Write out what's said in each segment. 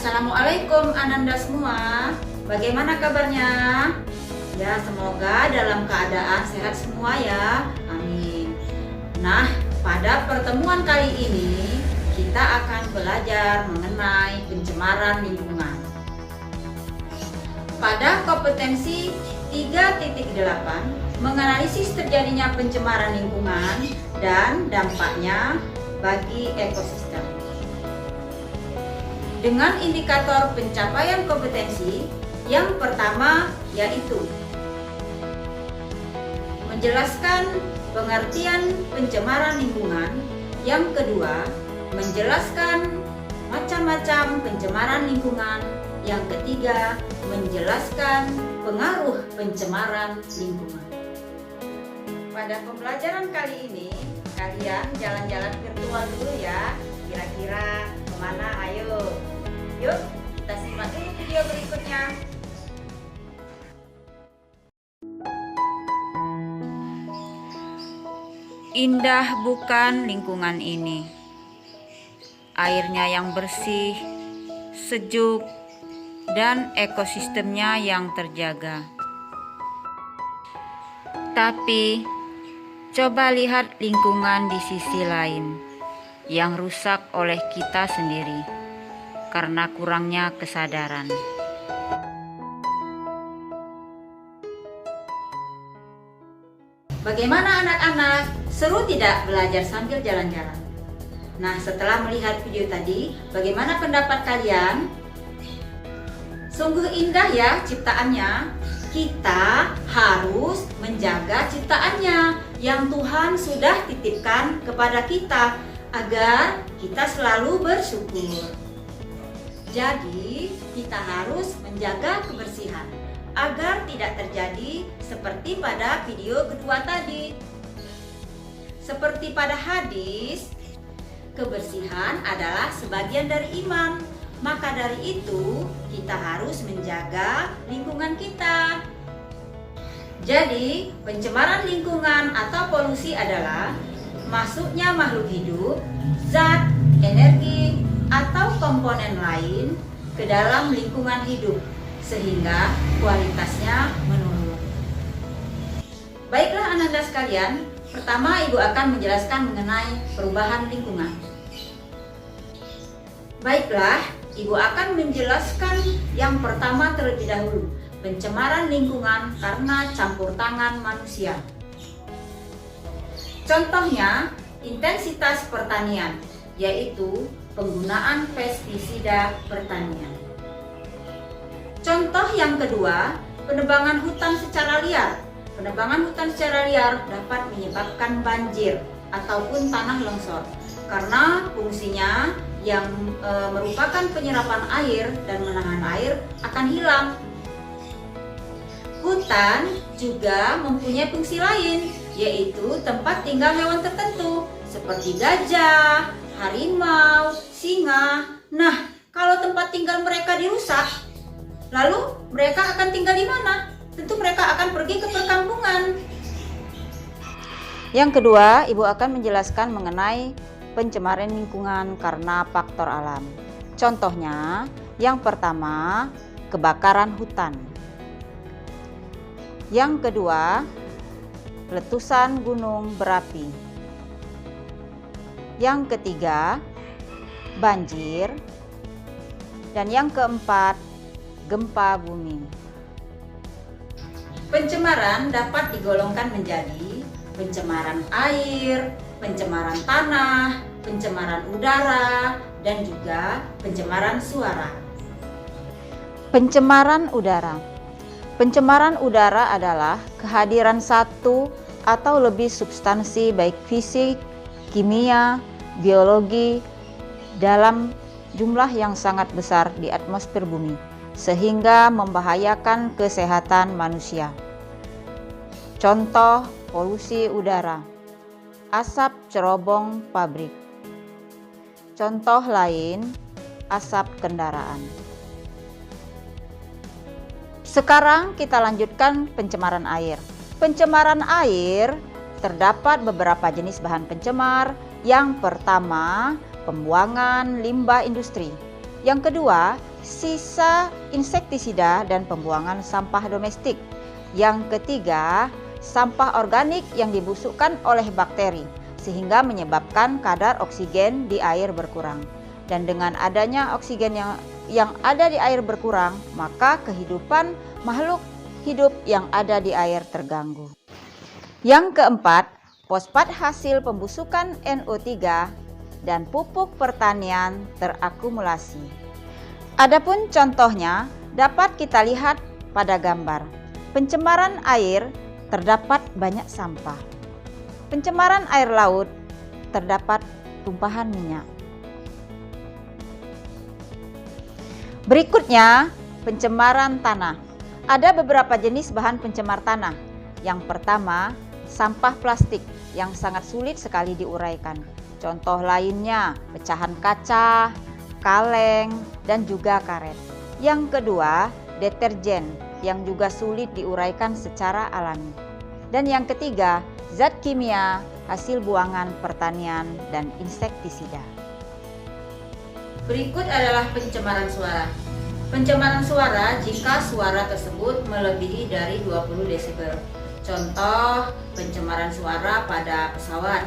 Assalamualaikum Ananda semua. Bagaimana kabarnya? Ya, semoga dalam keadaan sehat semua ya. Amin. Nah, pada pertemuan kali ini kita akan belajar mengenai pencemaran lingkungan. Pada kompetensi 3.8 menganalisis terjadinya pencemaran lingkungan dan dampaknya bagi ekosistem. Dengan indikator pencapaian kompetensi, yang pertama yaitu menjelaskan pengertian pencemaran lingkungan, yang kedua menjelaskan macam-macam pencemaran lingkungan, yang ketiga menjelaskan pengaruh pencemaran lingkungan. Pada pembelajaran kali ini, kalian jalan-jalan virtual dulu ya. Kira-kira kemana? Ayo. Yuk, kita simak dulu video berikutnya. Indah bukan lingkungan ini. Airnya yang bersih, sejuk, dan ekosistemnya yang terjaga. Tapi, coba lihat lingkungan di sisi lain yang rusak oleh kita sendiri karena kurangnya kesadaran. Bagaimana anak-anak? Seru tidak belajar sambil jalan-jalan? Nah, setelah melihat video tadi, bagaimana pendapat kalian? Sungguh indah ya ciptaannya. Kita harus menjaga ciptaannya yang Tuhan sudah titipkan kepada kita agar kita selalu bersyukur. Jadi, kita harus menjaga kebersihan agar tidak terjadi seperti pada video kedua tadi. Seperti pada hadis, kebersihan adalah sebagian dari iman. Maka dari itu, kita harus menjaga lingkungan kita. Jadi, pencemaran lingkungan atau polusi adalah masuknya makhluk hidup, zat, energi, atau komponen lain ke dalam lingkungan hidup sehingga kualitasnya menurun. Baiklah Ananda sekalian, pertama Ibu akan menjelaskan mengenai perubahan lingkungan. Baiklah, Ibu akan menjelaskan yang pertama terlebih dahulu, pencemaran lingkungan karena campur tangan manusia. Contohnya, intensitas pertanian, yaitu penggunaan pestisida pertanian. Contoh yang kedua, penebangan hutan secara liar. Penebangan hutan secara liar dapat menyebabkan banjir ataupun tanah longsor karena fungsinya yang merupakan penyerapan air dan menahan air akan hilang. Hutan juga mempunyai fungsi lain, yaitu tempat tinggal hewan tertentu seperti gajah, harimau, singa. Nah, kalau tempat tinggal mereka dirusak, lalu mereka akan tinggal di mana? Tentu mereka akan pergi ke perkampungan. Yang kedua, Ibu akan menjelaskan mengenai pencemaran lingkungan karena faktor alam. Contohnya, yang pertama, kebakaran hutan. Yang kedua, letusan gunung berapi. Yang ketiga, banjir. Dan yang keempat, gempa bumi. Pencemaran dapat digolongkan menjadi pencemaran air, pencemaran tanah, pencemaran udara, dan juga pencemaran suara. Pencemaran udara. Pencemaran udara adalah kehadiran satu atau lebih substansi baik fisik, kimia, biologi dalam jumlah yang sangat besar di atmosfer bumi sehingga membahayakan kesehatan manusia. Contoh polusi udara, asap cerobong pabrik. Contoh lain, asap kendaraan. Sekarang kita lanjutkan pencemaran air. Pencemaran air terdapat beberapa jenis bahan pencemar. Yang pertama, pembuangan limbah industri. Yang kedua, sisa insektisida dan pembuangan sampah domestik. Yang ketiga, sampah organik yang dibusukkan oleh bakteri sehingga menyebabkan kadar oksigen di air berkurang. Dan dengan adanya oksigen yang ada di air berkurang, maka kehidupan makhluk hidup yang ada di air terganggu. Yang keempat, fosfat hasil pembusukan NO3 dan pupuk pertanian terakumulasi. Adapun contohnya dapat kita lihat pada gambar. Pencemaran air, terdapat banyak sampah. Pencemaran air laut, terdapat tumpahan minyak. Berikutnya, pencemaran tanah. Ada beberapa jenis bahan pencemar tanah. Yang pertama, sampah plastik yang sangat sulit sekali diuraikan. Contoh lainnya, pecahan kaca, kaleng, dan juga karet. Yang kedua, deterjen yang juga sulit diuraikan secara alami. Dan yang ketiga, zat kimia hasil buangan pertanian dan insektisida. Berikut adalah pencemaran suara. Pencemaran suara jika suara tersebut melebihi dari 20 desibel. Contoh, pencemaran suara pada pesawat.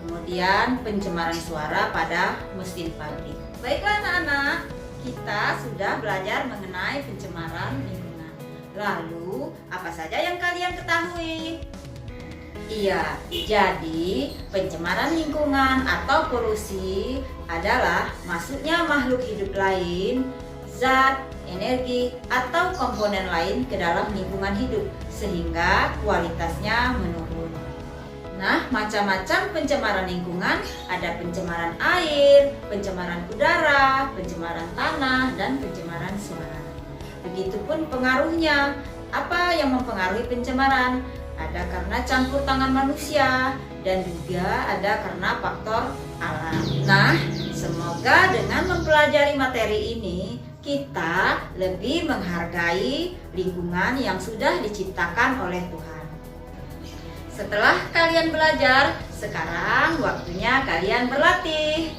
Kemudian pencemaran suara pada mesin pabrik. Baiklah anak-anak, kita sudah belajar mengenai pencemaran lingkungan. Lalu, apa saja yang kalian ketahui? Iya, jadi pencemaran lingkungan atau polusi adalah masuknya makhluk hidup lain, zat, energi, atau komponen lain ke dalam lingkungan hidup sehingga kualitasnya menurun. Nah, macam-macam pencemaran lingkungan, ada pencemaran air, pencemaran udara, pencemaran tanah, dan pencemaran suara. Begitupun pengaruhnya. Apa yang mempengaruhi pencemaran? Ada karena campur tangan manusia dan juga ada karena faktor alam. Nah, semoga dengan mempelajari materi ini kita lebih menghargai lingkungan yang sudah diciptakan oleh Tuhan. Setelah kalian belajar, sekarang waktunya kalian berlatih.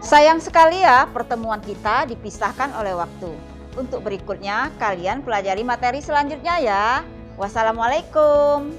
Sayang sekali ya, pertemuan kita dipisahkan oleh waktu. Untuk berikutnya, kalian pelajari materi selanjutnya ya. Wassalamualaikum.